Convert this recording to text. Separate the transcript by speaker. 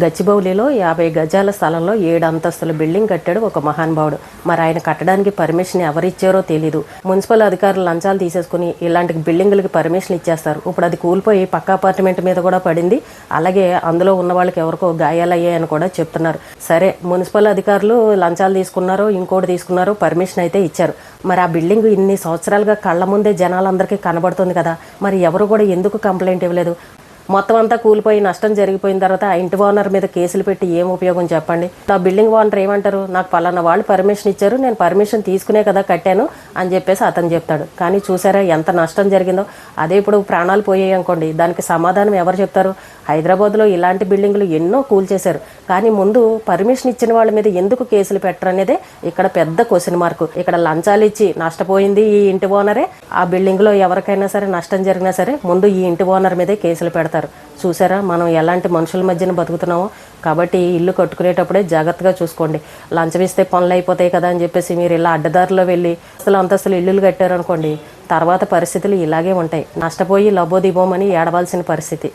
Speaker 1: గచ్చిబౌలిలో 50 గజాల స్థలంలో 7 అంతస్తుల బిల్డింగ్ కట్టాడు ఒక మహానుభావుడు. మరి ఆయన కట్టడానికి పర్మిషన్ ఎవరిచ్చారో తెలీదు. మున్సిపల్ అధికారులు లంచాలు తీసేసుకుని ఇలాంటి బిల్డింగులకి పర్మిషన్ ఇచ్చేస్తారు. ఇప్పుడు అది కూలిపోయి పక్క అపార్ట్మెంట్ మీద కూడా పడింది. అలాగే అందులో ఉన్న వాళ్ళకి ఎవరికో గాయాలయ్యాయని కూడా చెప్తున్నారు. సరే, మున్సిపల్ అధికారులు లంచాలు తీసుకున్నారో ఇంకోటి తీసుకున్నారో పర్మిషన్ అయితే ఇచ్చారు. మరి ఆ బిల్డింగ్ ఇన్ని సంవత్సరాలుగా కళ్ళ ముందే జనాలందరికీ కనబడుతుంది కదా, మరి ఎవరు కూడా ఎందుకు కంప్లైంట్ ఇవ్వలేదు? మొత్తం అంతా కూలిపోయి నష్టం జరిగిపోయిన తర్వాత ఆ ఇంటి ఓనర్ మీద కేసులు పెట్టి ఏం ఉపయోగం చెప్పండి? ఆ బిల్డింగ్ ఓనర్ ఏమంటారు, నాకు పలానా వాళ్ళు పర్మిషన్ ఇచ్చారు, నేను పర్మిషన్ తీసుకునే కదా కట్టాను అని చెప్పేసి అతను చెప్తాడు. కానీ చూసారా ఎంత నష్టం జరిగిందో? అదే ఇప్పుడు ప్రాణాలు పోయాయి అనుకోండి, దానికి సమాధానం ఎవరు చెప్తారు? హైదరాబాద్లో ఇలాంటి బిల్డింగులు ఎన్నో కూల్చేశారు, కానీ ముందు పర్మిషన్ ఇచ్చిన వాళ్ళ మీద ఎందుకు కేసులు పెట్టరు అనేదే ఇక్కడ పెద్ద క్వశ్చన్ మార్కు. ఇక్కడ లంచాలు ఇచ్చి నష్టపోయింది ఈ ఇంటి ఓనరే. ఆ బిల్డింగ్లో ఎవరికైనా సరే నష్టం జరిగినా సరే ముందు ఈ ఇంటి ఓనర్ మీదే కేసులు పెడతారు. చూసారా మనం ఎలాంటి మనుషుల మధ్యన బతుకుతున్నామో? కాబట్టి ఇల్లు కట్టుకునేటప్పుడే జాగ్రత్తగా చూసుకోండి. లంచం ఇస్తే పనులు అయిపోతాయి కదా అని చెప్పేసి మీరు ఇలా అడ్డదారిలో వెళ్ళి అంతస్తులు ఇల్లులు కట్టారనుకోండి, తర్వాత పరిస్థితులు ఇలాగే ఉంటాయి. నష్టపోయి లబోదిబోమని ఏడవలసిన పరిస్థితి.